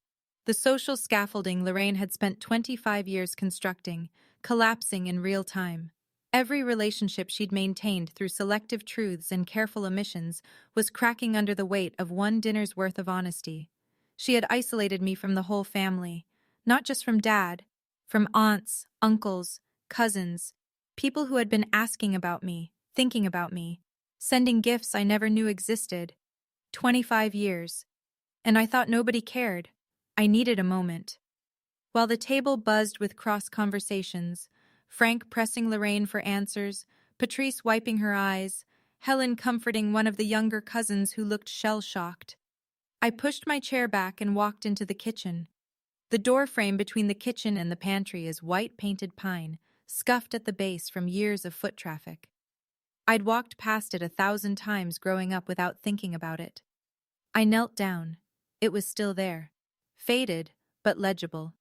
The social scaffolding Lorraine had spent 25 years constructing, collapsing in real time. Every relationship she'd maintained through selective truths and careful omissions was cracking under the weight of one dinner's worth of honesty. She had isolated me from the whole family, not just from Dad, from aunts, uncles, cousins, people who had been asking about me, thinking about me, sending gifts I never knew existed. 25 years. And I thought nobody cared. I needed a moment. While the table buzzed with cross-conversations, Frank pressing Lorraine for answers, Patrice wiping her eyes, Helen comforting one of the younger cousins who looked shell-shocked. I pushed my chair back and walked into the kitchen. The door frame between the kitchen and the pantry is white-painted pine, scuffed at the base from years of foot traffic. I'd walked past it 1,000 times growing up without thinking about it. I knelt down. It was still there. Faded, but legible.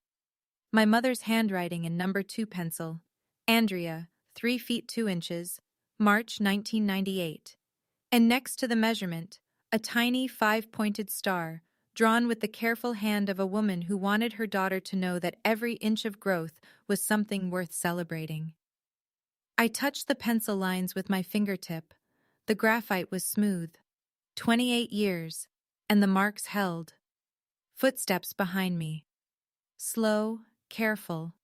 My mother's handwriting in number 2 pencil. Andrea, 3 feet 2 inches, March 1998. And next to the measurement, a tiny 5-pointed star, drawn with the careful hand of a woman who wanted her daughter to know that every inch of growth was something worth celebrating. I touched the pencil lines with my fingertip. The graphite was smooth. 28 years, and the marks held. Footsteps behind me. Slow, careful,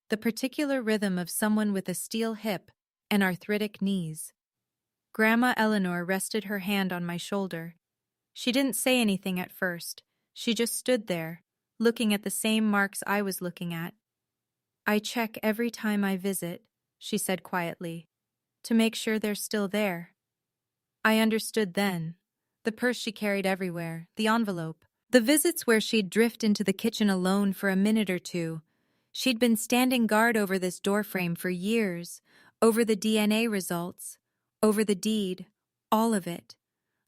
the particular rhythm of someone with a steel hip and arthritic knees. Grandma Eleanor rested her hand on my shoulder. She didn't say anything at first. She just stood there, looking at the same marks I was looking at. I check every time I visit, she said quietly, to make sure they're still there. I understood then. The purse she carried everywhere, the envelope, the visits where she'd drift into the kitchen alone for a minute or two. She'd been standing guard over this doorframe for years, over the DNA results, over the deed, all of it.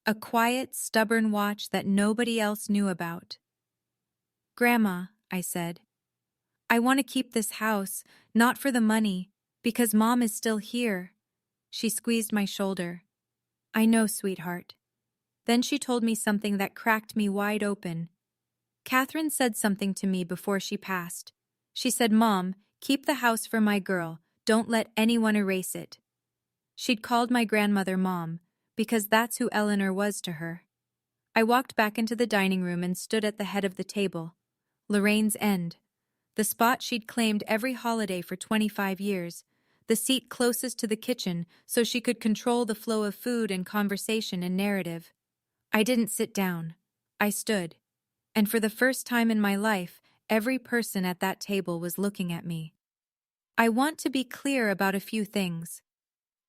A quiet, stubborn watch that nobody else knew about. Grandma, I said, I want to keep this house, not for the money, because Mom is still here. She squeezed my shoulder. I know, sweetheart. Then she told me something that cracked me wide open. Catherine said something to me before she passed. She said, Mom, keep the house for my girl. Don't let anyone erase it. She'd called my grandmother Mom, because that's who Eleanor was to her. I walked back into the dining room and stood at the head of the table. Lorraine's end. The spot she'd claimed every holiday for 25 years. The seat closest to the kitchen so she could control the flow of food and conversation and narrative. I didn't sit down. I stood. And for the first time in my life, every person at that table was looking at me. I want to be clear about a few things.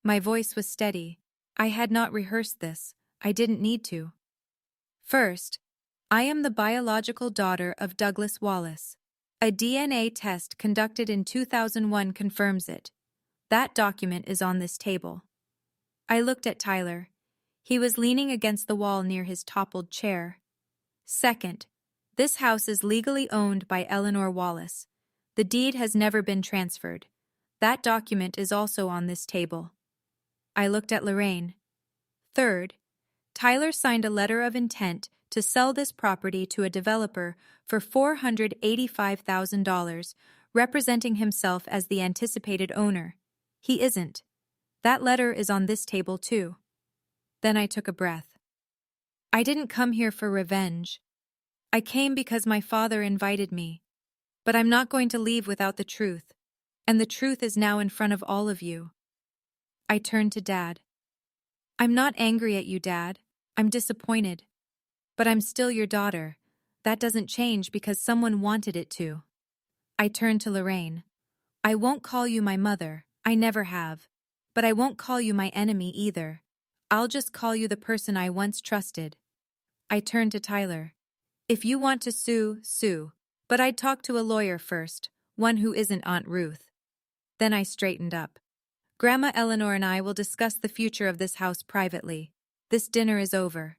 My voice was steady. I had not rehearsed this. I didn't need to. First, I am the biological daughter of Douglas Wallace. A DNA test conducted in 2001 confirms it. That document is on this table. I looked at Tyler. He was leaning against the wall near his toppled chair. Second, this house is legally owned by Eleanor Wallace. The deed has never been transferred. That document is also on this table. I looked at Lorraine. Third, Tyler signed a letter of intent to sell this property to a developer for $485,000, representing himself as the anticipated owner. He isn't. That letter is on this table too. Then I took a breath. I didn't come here for revenge. I came because my father invited me. But I'm not going to leave without the truth. And the truth is now in front of all of you. I turned to Dad. I'm not angry at you, Dad. I'm disappointed. But I'm still your daughter. That doesn't change because someone wanted it to. I turned to Lorraine. I won't call you my mother, I never have. But I won't call you my enemy either. I'll just call you the person I once trusted. I turned to Tyler. If you want to sue, sue. But I'd talk to a lawyer first, one who isn't Aunt Ruth. Then I straightened up. Grandma Eleanor and I will discuss the future of this house privately. This dinner is over.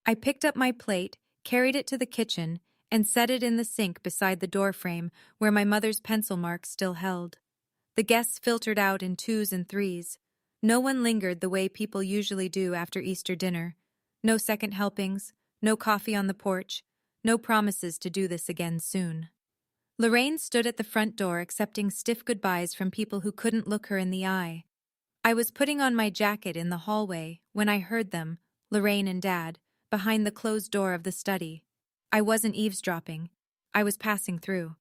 I picked up my plate, carried it to the kitchen, and set it in the sink beside the doorframe where my mother's pencil marks still held. The guests filtered out in twos and threes. No one lingered the way people usually do after Easter dinner. No second helpings, no coffee on the porch, no promises to do this again soon. Lorraine stood at the front door accepting stiff goodbyes from people who couldn't look her in the eye. I was putting on my jacket in the hallway when I heard them, Lorraine and Dad, behind the closed door of the study. I wasn't eavesdropping. I was passing through.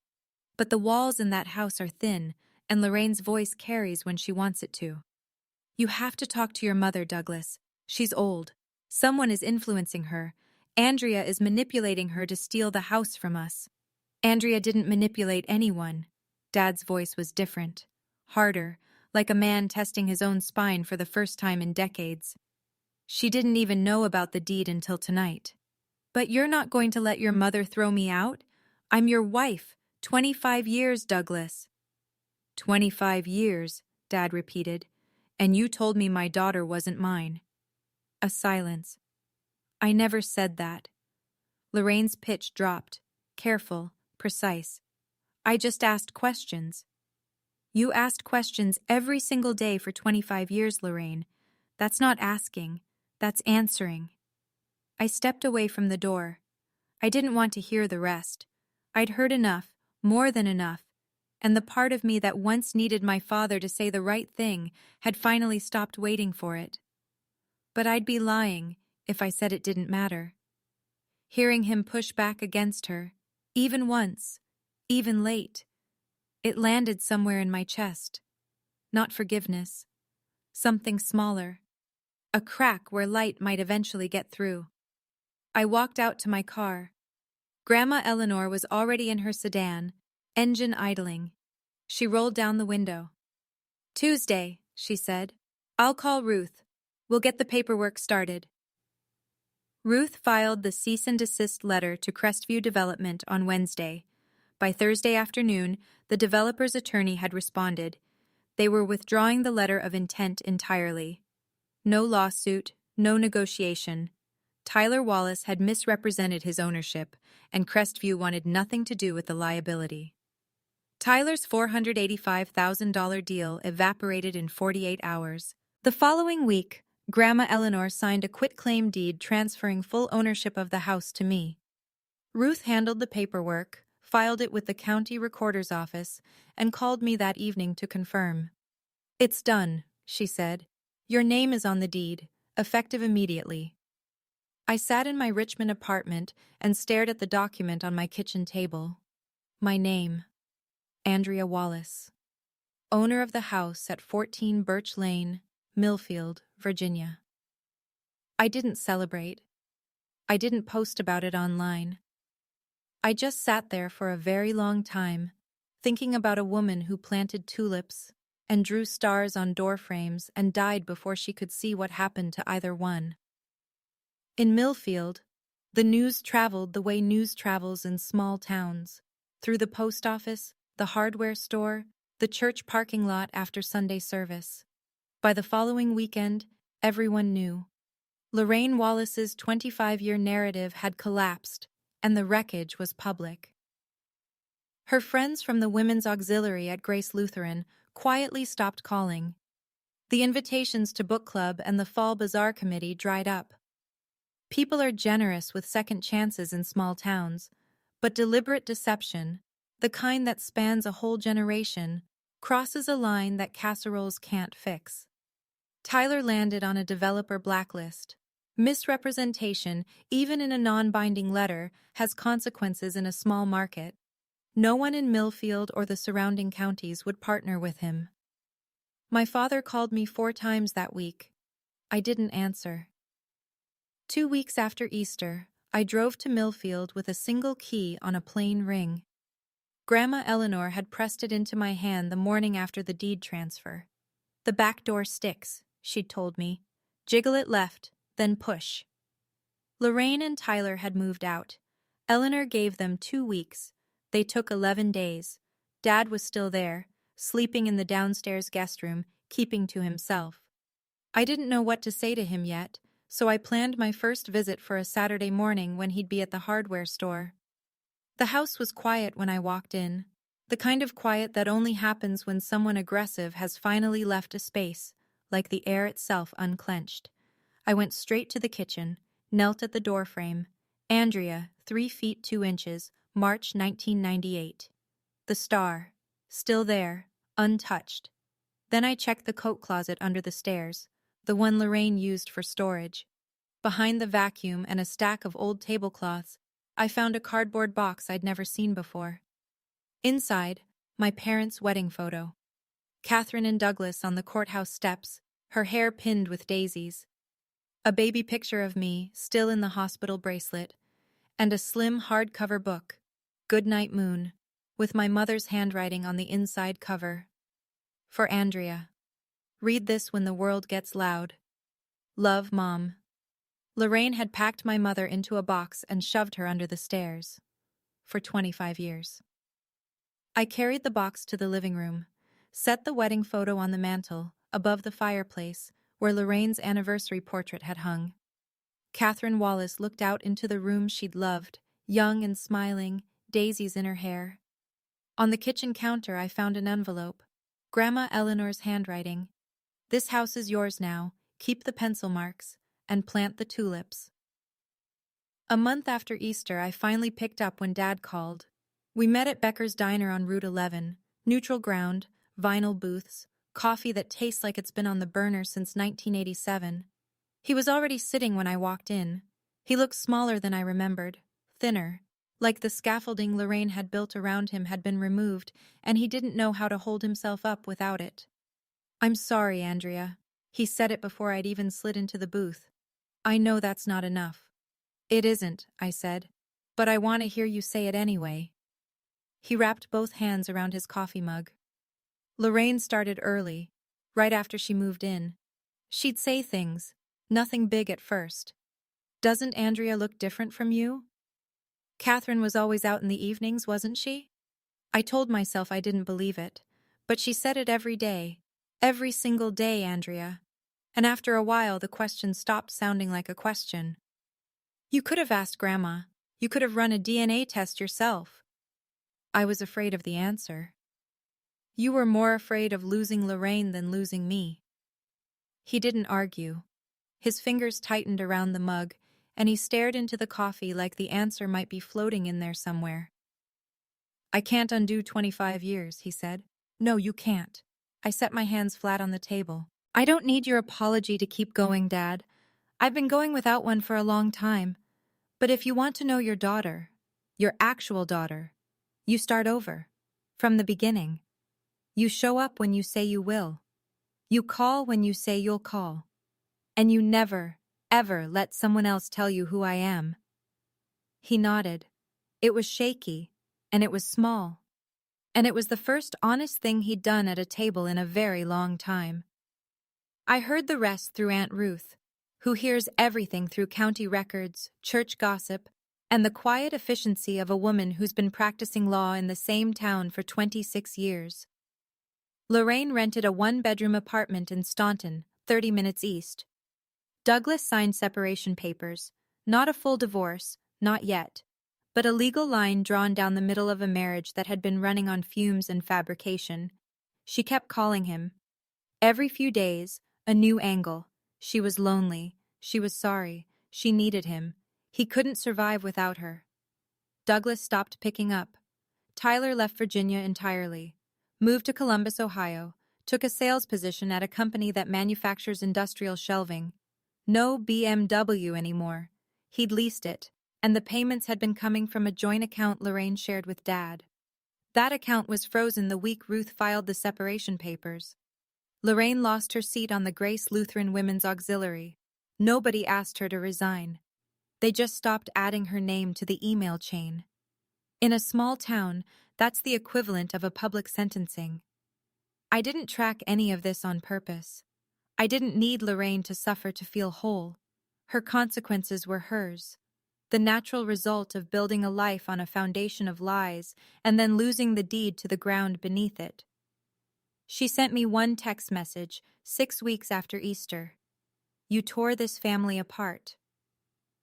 But the walls in that house are thin, and Lorraine's voice carries when she wants it to. You have to talk to your mother, Douglas. She's old. Someone is influencing her. Andrea is manipulating her to steal the house from us. Andrea didn't manipulate anyone. Dad's voice was different, harder, like a man testing his own spine for the first time in decades. She didn't even know about the deed until tonight. But you're not going to let your mother throw me out? I'm your wife. 25 years, Douglas. 25 years, Dad repeated, and you told me my daughter wasn't mine. A silence. I never said that. Lorraine's pitch dropped, careful, precise. I just asked questions. You asked questions every single day for 25 years, Lorraine. That's not asking, that's answering. I stepped away from the door. I didn't want to hear the rest. I'd heard enough, more than enough, and the part of me that once needed my father to say the right thing had finally stopped waiting for it. But I'd be lying if I said it didn't matter. Hearing him push back against her, even once, even late, it landed somewhere in my chest. Not forgiveness. Something smaller. A crack where light might eventually get through. I walked out to my car. Grandma Eleanor was already in her sedan, engine idling. She rolled down the window. Tuesday, she said. I'll call Ruth. We'll get the paperwork started. Ruth filed the cease and desist letter to Crestview Development on Wednesday. By Thursday afternoon, the developer's attorney had responded. They were withdrawing the letter of intent entirely. No lawsuit, no negotiation. Tyler Wallace had misrepresented his ownership, and Crestview wanted nothing to do with the liability. Tyler's $485,000 deal evaporated in 48 hours. The following week, Grandma Eleanor signed a quitclaim deed transferring full ownership of the house to me. Ruth handled the paperwork, filed it with the county recorder's office, and called me that evening to confirm. It's done, she said. Your name is on the deed, effective immediately. I sat in my Richmond apartment and stared at the document on my kitchen table. My name, Andrea Wallace, owner of the house at 14 Birch Lane, Millfield, Virginia. I didn't celebrate. I didn't post about it online. I just sat there for a very long time, thinking about a woman who planted tulips and drew stars on door frames and died before she could see what happened to either one. In Millfield, the news traveled the way news travels in small towns, through the post office, the hardware store, the church parking lot after Sunday service. By the following weekend, everyone knew. Lorraine Wallace's 25-year narrative had collapsed, and the wreckage was public. Her friends from the Women's Auxiliary at Grace Lutheran quietly stopped calling. The invitations to book club and the Fall Bazaar Committee dried up. People are generous with second chances in small towns, but deliberate deception, the kind that spans a whole generation, crosses a line that casseroles can't fix. Tyler landed on a developer blacklist. Misrepresentation, even in a non-binding letter, has consequences in a small market. No one in Millfield or the surrounding counties would partner with him. My father called me 4 times that week. I didn't answer. 2 weeks after Easter, I drove to Millfield with a single key on a plain ring. Grandma Eleanor had pressed it into my hand the morning after the deed transfer. "The back door sticks," she'd told me. "Jiggle it left, then push." Lorraine and Tyler had moved out. Eleanor gave them 2 weeks. They took 11 days. Dad was still there, sleeping in the downstairs guest room, keeping to himself. I didn't know what to say to him yet, so I planned my first visit for a Saturday morning when he'd be at the hardware store. The house was quiet when I walked in, the kind of quiet that only happens when someone aggressive has finally left a space, like the air itself unclenched. I went straight to the kitchen, knelt at the doorframe. Andrea, 3 feet 2 inches, March 1998. The star, still there, untouched. Then I checked the coat closet under the stairs, the one Lorraine used for storage. Behind the vacuum and a stack of old tablecloths, I found a cardboard box I'd never seen before. Inside, my parents' wedding photo. Catherine and Douglas on the courthouse steps, her hair pinned with daisies. A baby picture of me, still in the hospital bracelet, and a slim hardcover book, Goodnight Moon, with my mother's handwriting on the inside cover. For Andrea. Read this when the world gets loud. Love, Mom. Lorraine had packed my mother into a box and shoved her under the stairs. For 25 years. I carried the box to the living room, set the wedding photo on the mantel, above the fireplace, where Lorraine's anniversary portrait had hung. Catherine Wallace looked out into the room she'd loved, young and smiling, daisies in her hair. On the kitchen counter I found an envelope. Grandma Eleanor's handwriting. "This house is yours now. Keep the pencil marks, and plant the tulips." A month after Easter, I finally picked up when Dad called. We met at Becker's Diner on Route 11, neutral ground, vinyl booths, coffee that tastes like it's been on the burner since 1987. He was already sitting when I walked in. He looked smaller than I remembered, thinner, like the scaffolding Lorraine had built around him had been removed, and he didn't know how to hold himself up without it. "I'm sorry, Andrea." He said it before I'd even slid into the booth. "I know that's not enough." "It isn't," I said, "but I want to hear you say it anyway." He wrapped both hands around his coffee mug. Lorraine started early, right after she moved in. She'd say things, nothing big at first. "Doesn't Andrea look different from you?" "Catherine was always out in the evenings, wasn't she?" I told myself I didn't believe it, but she said it every day. Every single day, Andrea. And after a while, the question stopped sounding like a question. "You could have asked Grandma. You could have run a DNA test yourself." I was afraid of the answer. "You were more afraid of losing Lorraine than losing me." He didn't argue. His fingers tightened around the mug, and he stared into the coffee like the answer might be floating in there somewhere. "I can't undo 25 years, he said. "No, you can't." I set my hands flat on the table. "I don't need your apology to keep going, Dad. I've been going without one for a long time. But if you want to know your daughter, your actual daughter, you start over. From the beginning. You show up when you say you will. You call when you say you'll call. And you never, ever let someone else tell you who I am." He nodded. It was shaky, and it was small. And it was the first honest thing he'd done at a table in a very long time. I heard the rest through Aunt Ruth, who hears everything through county records, church gossip, and the quiet efficiency of a woman who's been practicing law in the same town for 26 years. Lorraine rented a 1-bedroom apartment in Staunton, 30 minutes east. Douglas signed separation papers, not a full divorce, not yet, but a legal line drawn down the middle of a marriage that had been running on fumes and fabrication. She kept calling him. Every few days, a new angle. She was lonely. She was sorry. She needed him. He couldn't survive without her. Douglas stopped picking up. Tyler left Virginia entirely. Moved to Columbus, Ohio. Took a sales position at a company that manufactures industrial shelving. No BMW anymore. He'd leased it, and the payments had been coming from a joint account Lorraine shared with Dad. That account was frozen the week Ruth filed the separation papers. Lorraine lost her seat on the Grace Lutheran Women's Auxiliary. Nobody asked her to resign. They just stopped adding her name to the email chain. In a small town, that's the equivalent of a public sentencing. I didn't track any of this on purpose. I didn't need Lorraine to suffer to feel whole. Her consequences were hers. The natural result of building a life on a foundation of lies and then losing the deed to the ground beneath it. She sent me one text message 6 weeks after Easter. "You tore this family apart."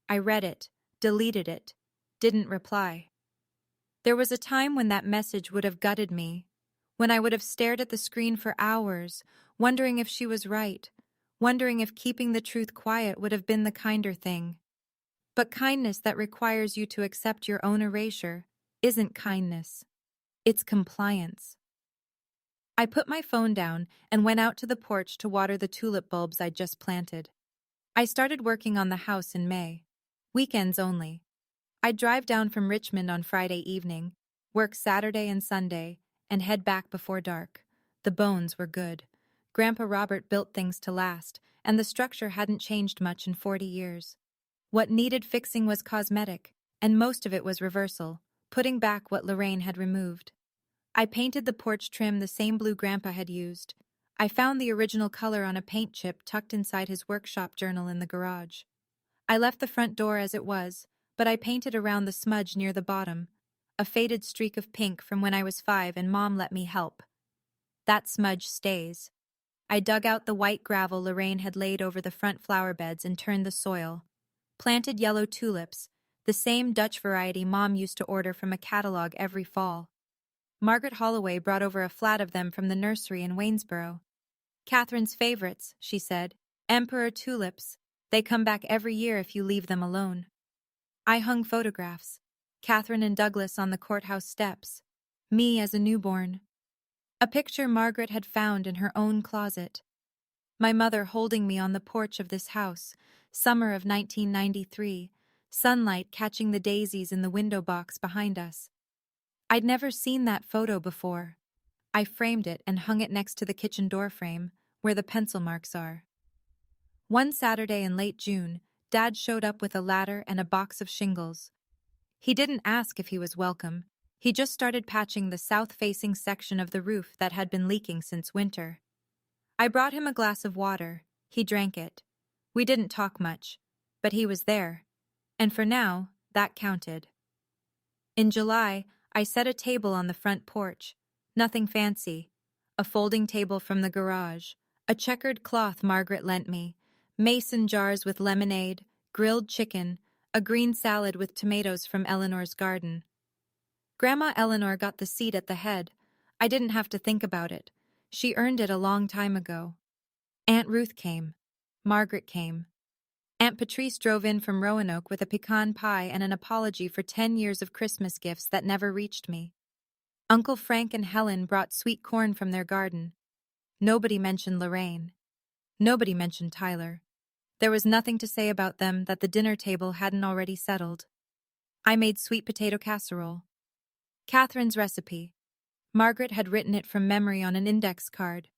I read it, deleted it, didn't reply. There was a time when that message would have gutted me, when I would have stared at the screen for hours, wondering if she was right, wondering if keeping the truth quiet would have been the kinder thing. But kindness that requires you to accept your own erasure isn't kindness. It's compliance. I put my phone down and went out to the porch to water the tulip bulbs I'd just planted. I started working on the house in May. Weekends only. I'd drive down from Richmond on Friday evening, work Saturday and Sunday, and head back before dark. The bones were good. Grandpa Robert built things to last, and the structure hadn't changed much in 40 years. What needed fixing was cosmetic, and most of it was reversal, putting back what Lorraine had removed. I painted the porch trim the same blue Grandpa had used. I found the original color on a paint chip tucked inside his workshop journal in the garage. I left the front door as it was, but I painted around the smudge near the bottom, a faded streak of pink from when I was 5 and Mom let me help. That smudge stays. I dug out the white gravel Lorraine had laid over the front flower beds and turned the soil. Planted yellow tulips, the same Dutch variety Mom used to order from a catalog every fall. Margaret Holloway brought over a flat of them from the nursery in Waynesboro. "Catherine's favorites," she said. "Emperor tulips. They come back every year if you leave them alone." I hung photographs. Catherine and Douglas on the courthouse steps. Me as a newborn. A picture Margaret had found in her own closet. My mother holding me on the porch of this house, summer of 1993, sunlight catching the daisies in the window box behind us. I'd never seen that photo before. I framed it and hung it next to the kitchen door frame, where the pencil marks are. One Saturday in late June, Dad showed up with a ladder and a box of shingles. He didn't ask if he was welcome. He just started patching the south-facing section of the roof that had been leaking since winter. I brought him a glass of water. He drank it. We didn't talk much, but he was there. And for now, that counted. In July, I set a table on the front porch. Nothing fancy. A folding table from the garage. A checkered cloth Margaret lent me. Mason jars with lemonade, grilled chicken, a green salad with tomatoes from Eleanor's garden. Grandma Eleanor got the seat at the head. I didn't have to think about it. She earned it a long time ago. Aunt Ruth came. Margaret came. Aunt Patrice drove in from Roanoke with a pecan pie and an apology for 10 years of Christmas gifts that never reached me. Uncle Frank and Helen brought sweet corn from their garden. Nobody mentioned Lorraine. Nobody mentioned Tyler. There was nothing to say about them that the dinner table hadn't already settled. I made sweet potato casserole. Catherine's recipe. Margaret had written it from memory on an index card.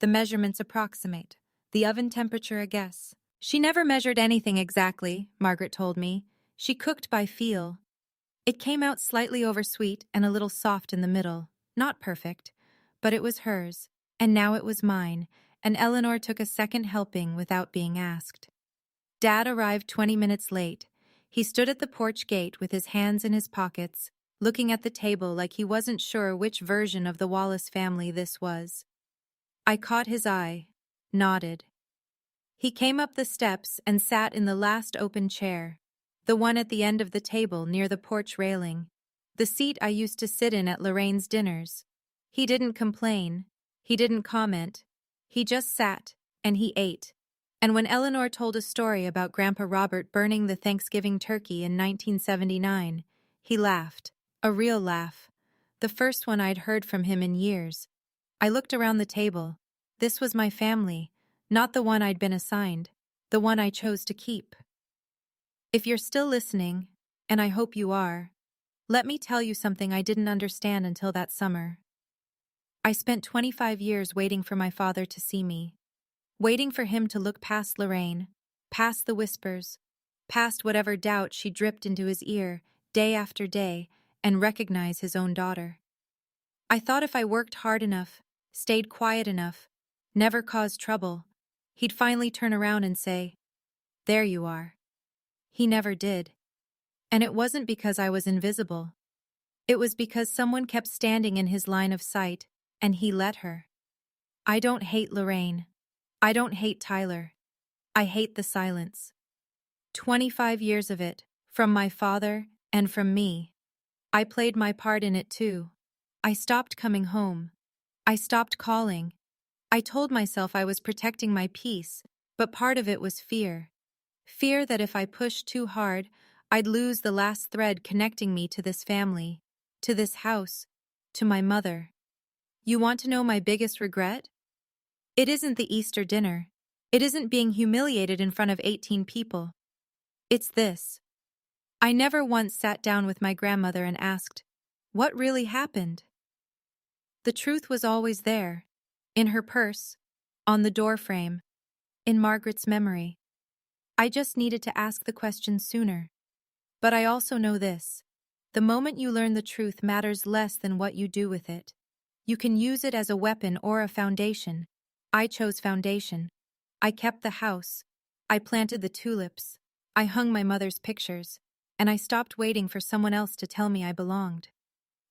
The measurements approximate. The oven temperature a guess. She never measured anything exactly, Margaret told me. She cooked by feel. It came out slightly oversweet and a little soft in the middle. Not perfect, but it was hers, and now it was mine, and Eleanor took a second helping without being asked. Dad arrived 20 minutes late. He stood at the porch gate with his hands in his pockets, looking at the table like he wasn't sure which version of the Wallace family this was. I caught his eye, nodded. He came up the steps and sat in the last open chair, the one at the end of the table near the porch railing, the seat I used to sit in at Lorraine's dinners. He didn't complain. He didn't comment. He just sat, and he ate. And when Eleanor told a story about Grandpa Robert burning the Thanksgiving turkey in 1979, he laughed. A real laugh. The first one I'd heard from him in years. I looked around the table. This was my family, not the one I'd been assigned, the one I chose to keep. If you're still listening, and I hope you are, let me tell you something I didn't understand until that summer. I spent 25 years waiting for my father to see me, waiting for him to look past Lorraine, past the whispers, past whatever doubt she dripped into his ear day after day, and recognize his own daughter. I thought if I worked hard enough, stayed quiet enough, never caused trouble, he'd finally turn around and say, "There you are." He never did. And it wasn't because I was invisible. It was because someone kept standing in his line of sight, and he let her. I don't hate Lorraine. I don't hate Tyler. I hate the silence. 25 years of it, from my father and from me. I played my part in it too. I stopped coming home. I stopped calling. I told myself I was protecting my peace, but part of it was fear. Fear that if I pushed too hard, I'd lose the last thread connecting me to this family, to this house, to my mother. You want to know my biggest regret? It isn't the Easter dinner. It isn't being humiliated in front of 18 people. It's this. I never once sat down with my grandmother and asked, what really happened? The truth was always there, in her purse, on the doorframe, in Margaret's memory. I just needed to ask the question sooner. But I also know this. The moment you learn the truth matters less than what you do with it. You can use it as a weapon or a foundation. I chose foundation. I kept the house. I planted the tulips. I hung my mother's pictures. And I stopped waiting for someone else to tell me I belonged.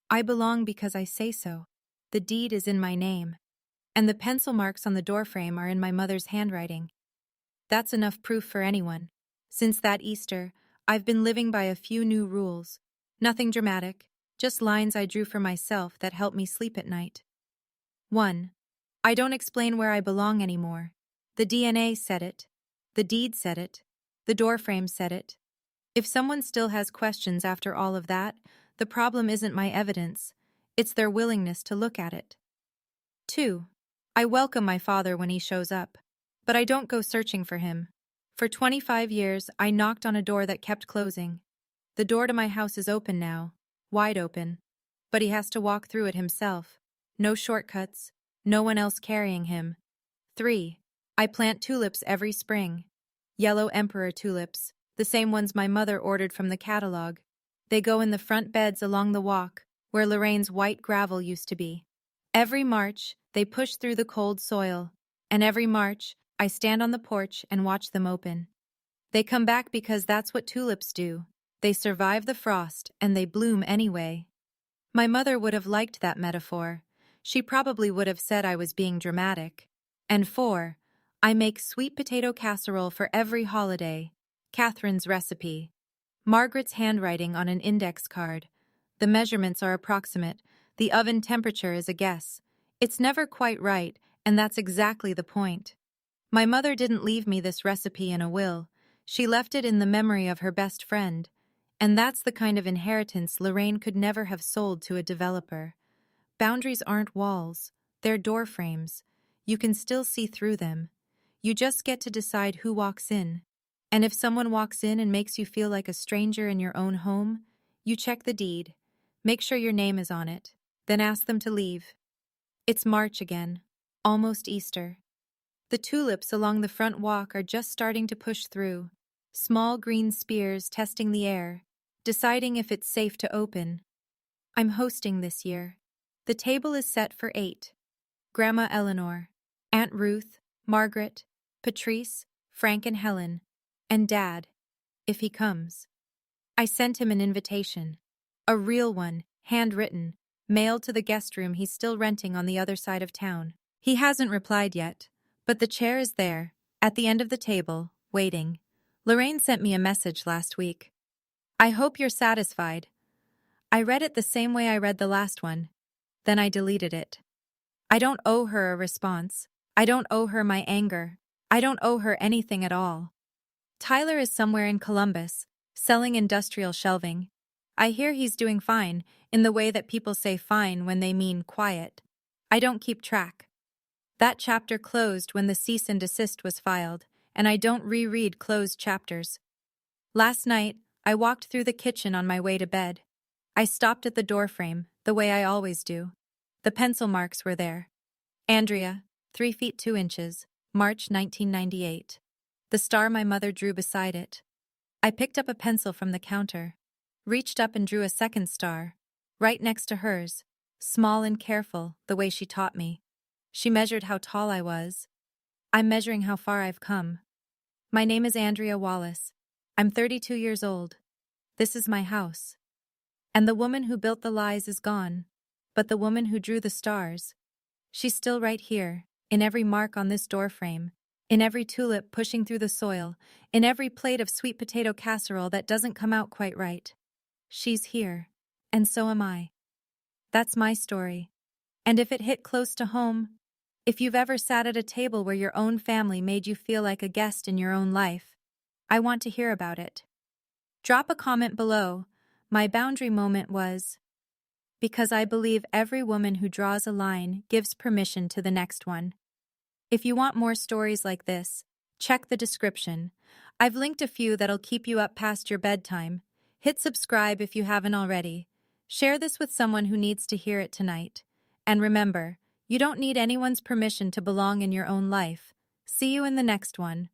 I belong because I say so. The deed is in my name. And the pencil marks on the doorframe are in my mother's handwriting. That's enough proof for anyone. Since that Easter, I've been living by a few new rules. Nothing dramatic, just lines I drew for myself that help me sleep at night. 1. I don't explain where I belong anymore. The DNA said it. The deed said it. The doorframe said it. If someone still has questions after all of that, the problem isn't my evidence. It's their willingness to look at it. 2. I welcome my father when he shows up. But I don't go searching for him. For 25 years, I knocked on a door that kept closing. The door to my house is open now, wide open. But he has to walk through it himself. No shortcuts, no one else carrying him. 3. I plant tulips every spring. Yellow emperor tulips, the same ones my mother ordered from the catalog. They go in the front beds along the walk, where Lorraine's white gravel used to be. Every March, they push through the cold soil, and every March, I stand on the porch and watch them open. They come back because that's what tulips do. They survive the frost and they bloom anyway. My mother would have liked that metaphor. She probably would have said I was being dramatic. And 4, I make sweet potato casserole for every holiday. Catherine's recipe. Margaret's handwriting on an index card. The measurements are approximate. The oven temperature is a guess. It's never quite right, and that's exactly the point. My mother didn't leave me this recipe in a will. She left it in the memory of her best friend. And that's the kind of inheritance Lorraine could never have sold to a developer. Boundaries aren't walls. They're door frames. You can still see through them. You just get to decide who walks in. And if someone walks in and makes you feel like a stranger in your own home, you check the deed. Make sure your name is on it. Then ask them to leave. It's March again. Almost Easter. The tulips along the front walk are just starting to push through. Small green spears testing the air, deciding if it's safe to open. I'm hosting this year. The table is set for 8. Grandma Eleanor, Aunt Ruth, Margaret, Patrice, Frank and Helen, and Dad, if he comes. I sent him an invitation. A real one, handwritten, mailed to the guest room he's still renting on the other side of town. He hasn't replied yet, but the chair is there, at the end of the table, waiting. Lorraine sent me a message last week. I hope you're satisfied. I read it the same way I read the last one. Then I deleted it. I don't owe her a response. I don't owe her my anger. I don't owe her anything at all. Tyler is somewhere in Columbus, selling industrial shelving. I hear he's doing fine, in the way that people say fine when they mean quiet. I don't keep track. That chapter closed when the cease and desist was filed, and I don't reread closed chapters. Last night, I walked through the kitchen on my way to bed. I stopped at the doorframe, the way I always do. The pencil marks were there. Andrea, 3 feet 2 inches, March 1998. the star my mother drew beside it. I picked up a pencil from the counter, reached up and drew a second star, right next to hers, small and careful, the way she taught me. She measured how tall I was. I'm measuring how far I've come. My name is Andrea Wallace. I'm 32 years old. This is my house. And the woman who built the lies is gone. But the woman who drew the stars, she's still right here, in every mark on this doorframe, in every tulip pushing through the soil, in every plate of sweet potato casserole that doesn't come out quite right. She's here. And so am I. That's my story. And if it hit close to home, if you've ever sat at a table where your own family made you feel like a guest in your own life, I want to hear about it. Drop a comment below. My boundary moment was, because I believe every woman who draws a line gives permission to the next one. If you want more stories like this, check the description. I've linked a few that'll keep you up past your bedtime. Hit subscribe if you haven't already. Share this with someone who needs to hear it tonight. And remember, you don't need anyone's permission to belong in your own life. See you in the next one.